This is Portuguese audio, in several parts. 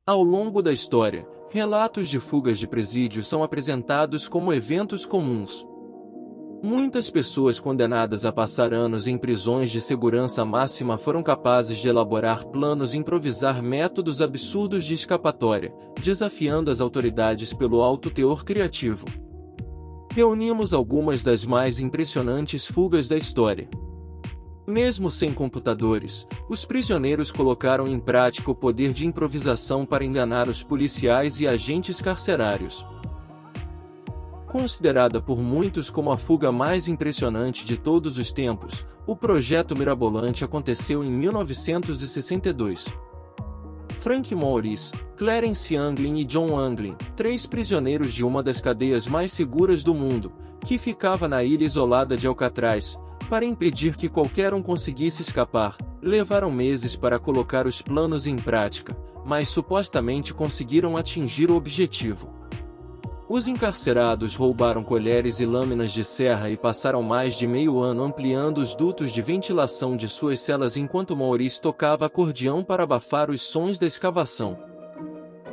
Ao longo da história, relatos de fugas de presídio são apresentados como eventos comuns. Muitas pessoas condenadas a passar anos em prisões de segurança máxima foram capazes de elaborar planos e improvisar métodos absurdos de escapatória, desafiando as autoridades pelo alto teor criativo. Reunimos algumas das mais impressionantes fugas da história. Mesmo sem computadores, os prisioneiros colocaram em prática o poder de improvisação para enganar os policiais e agentes carcerários. Considerada por muitos como a fuga mais impressionante de todos os tempos, o Projeto Mirabolante aconteceu em 1962. Frank Morris, Clarence Anglin e John Anglin, 3 prisioneiros de uma das cadeias mais seguras do mundo, que ficava na ilha isolada de Alcatraz, para impedir que qualquer um conseguisse escapar, levaram meses para colocar os planos em prática, mas supostamente conseguiram atingir o objetivo. Os encarcerados roubaram colheres e lâminas de serra e passaram mais de meio ano ampliando os dutos de ventilação de suas celas enquanto Maurice tocava acordeão para abafar os sons da escavação.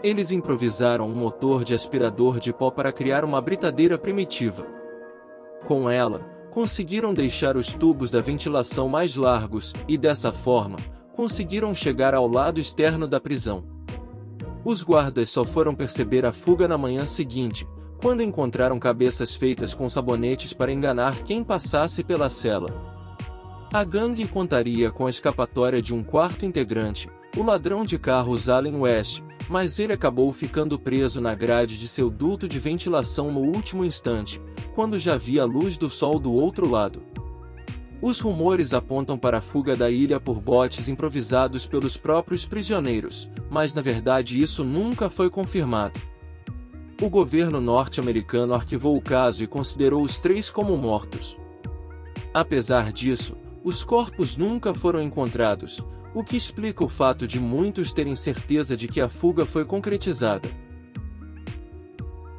Eles improvisaram um motor de aspirador de pó para criar uma britadeira primitiva. Com ela, conseguiram deixar os tubos da ventilação mais largos e, dessa forma, conseguiram chegar ao lado externo da prisão. Os guardas só foram perceber a fuga na manhã seguinte, quando encontraram cabeças feitas com sabonetes para enganar quem passasse pela cela. A gangue contaria com a escapatória de um quarto integrante, o ladrão de carros Allen West, mas ele acabou ficando preso na grade de seu duto de ventilação no último instante, quando já via a luz do sol do outro lado. Os rumores apontam para a fuga da ilha por botes improvisados pelos próprios prisioneiros, mas na verdade isso nunca foi confirmado. O governo norte-americano arquivou o caso e considerou os 3 como mortos. Apesar disso, os corpos nunca foram encontrados, o que explica o fato de muitos terem certeza de que a fuga foi concretizada.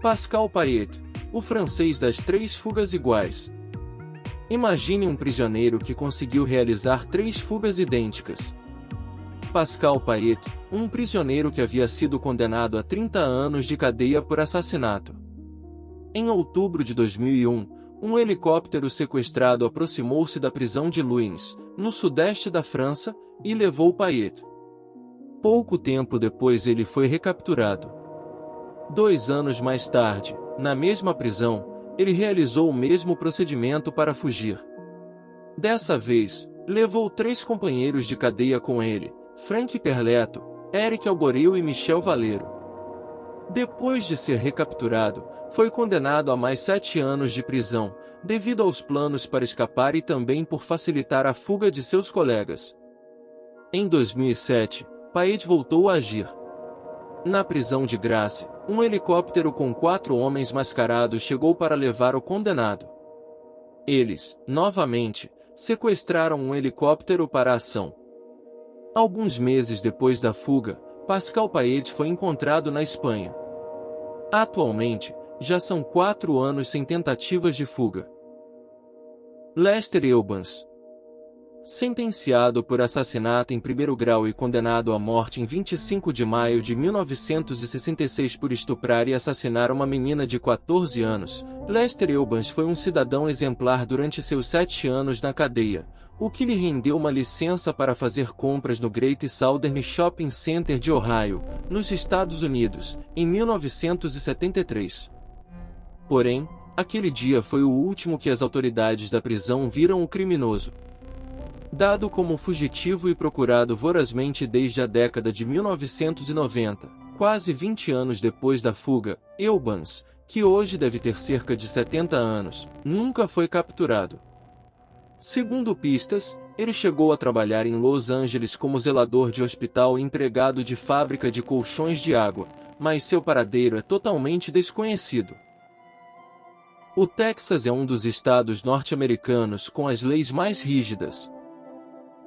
Pascal Payet, o francês das 3 fugas iguais. Imagine um prisioneiro que conseguiu realizar 3 fugas idênticas. Pascal Payet, um prisioneiro que havia sido condenado a 30 anos de cadeia por assassinato. Em outubro de 2001, um helicóptero sequestrado aproximou-se da prisão de Luynes, no sudeste da França, e levou Payet. Pouco tempo depois ele foi recapturado. 2 anos mais tarde, na mesma prisão, ele realizou o mesmo procedimento para fugir. Dessa vez, levou 3 companheiros de cadeia com ele, Frank Perleto, Eric Alboril e Michel Valero. Depois de ser recapturado, foi condenado a mais 7 anos de prisão, devido aos planos para escapar e também por facilitar a fuga de seus colegas. Em 2007, Payet voltou a agir. Na prisão de Grace, um helicóptero com 4 homens mascarados chegou para levar o condenado. Eles, novamente, sequestraram um helicóptero para a ação. Alguns meses depois da fuga, Pascal Payet foi encontrado na Espanha. Atualmente, já são 4 anos sem tentativas de fuga. Lester Eubans. Sentenciado por assassinato em primeiro grau e condenado à morte em 25 de maio de 1966 por estuprar e assassinar uma menina de 14 anos, Lester Eubans foi um cidadão exemplar durante seus 7 anos na cadeia, o que lhe rendeu uma licença para fazer compras no Great Southern Shopping Center de Ohio, nos Estados Unidos, em 1973. Porém, aquele dia foi o último que as autoridades da prisão viram o criminoso. Dado como fugitivo e procurado vorazmente desde a década de 1990, quase 20 anos depois da fuga, Eubans, que hoje deve ter cerca de 70 anos, nunca foi capturado. Segundo pistas, ele chegou a trabalhar em Los Angeles como zelador de hospital e empregado de fábrica de colchões de água, mas seu paradeiro é totalmente desconhecido. O Texas é um dos estados norte-americanos com as leis mais rígidas.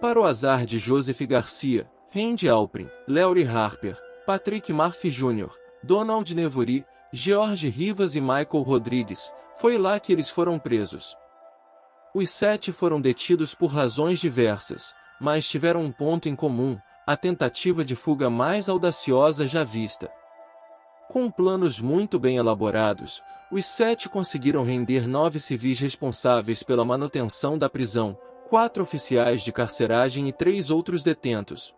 Para o azar de Joseph Garcia, Randy Alprin, Leury Harper, Patrick Murphy Jr., Donald Nevory, George Rivas e Michael Rodrigues, foi lá que eles foram presos. Os 7 foram detidos por razões diversas, mas tiveram um ponto em comum: a tentativa de fuga mais audaciosa já vista. Com planos muito bem elaborados, os 7 conseguiram render 9 civis responsáveis pela manutenção da prisão, 4 oficiais de carceragem e 3 outros detentos.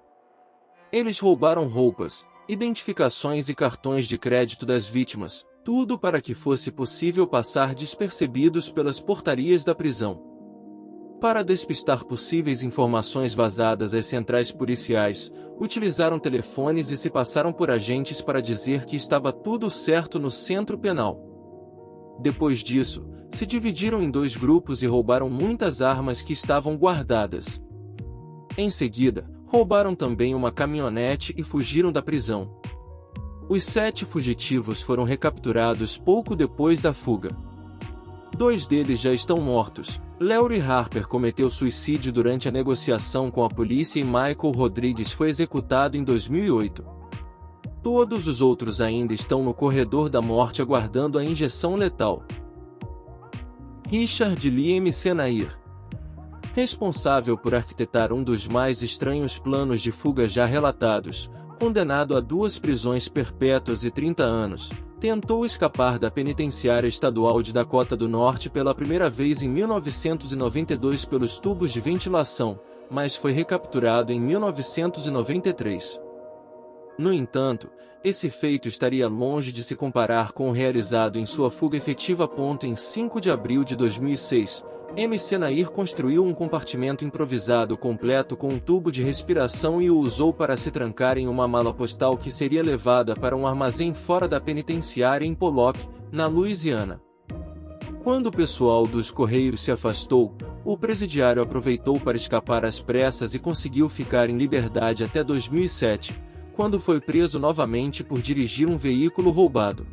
Eles roubaram roupas, identificações e cartões de crédito das vítimas, tudo para que fosse possível passar despercebidos pelas portarias da prisão. Para despistar possíveis informações vazadas às centrais policiais, utilizaram telefones e se passaram por agentes para dizer que estava tudo certo no centro penal. Depois disso, se dividiram em 2 grupos e roubaram muitas armas que estavam guardadas. Em seguida, roubaram também uma caminhonete e fugiram da prisão. Os 7 fugitivos foram recapturados pouco depois da fuga. 2 deles já estão mortos. Larry Harper cometeu suicídio durante a negociação com a polícia e Michael Rodrigues foi executado em 2008. Todos os outros ainda estão no corredor da morte aguardando a injeção letal. Richard Lee McNair, responsável por arquitetar um dos mais estranhos planos de fuga já relatados, condenado a 2 prisões perpétuas e 30 anos, tentou escapar da penitenciária estadual de Dakota do Norte pela primeira vez em 1992 pelos tubos de ventilação, mas foi recapturado em 1993. No entanto, esse feito estaria longe de se comparar com o realizado em sua fuga efetiva. Em 5 de abril de 2006, McNair construiu um compartimento improvisado completo com um tubo de respiração e o usou para se trancar em uma mala postal que seria levada para um armazém fora da penitenciária em Pollock, na Louisiana. Quando o pessoal dos Correios se afastou, o presidiário aproveitou para escapar às pressas e conseguiu ficar em liberdade até 2007, quando foi preso novamente por dirigir um veículo roubado.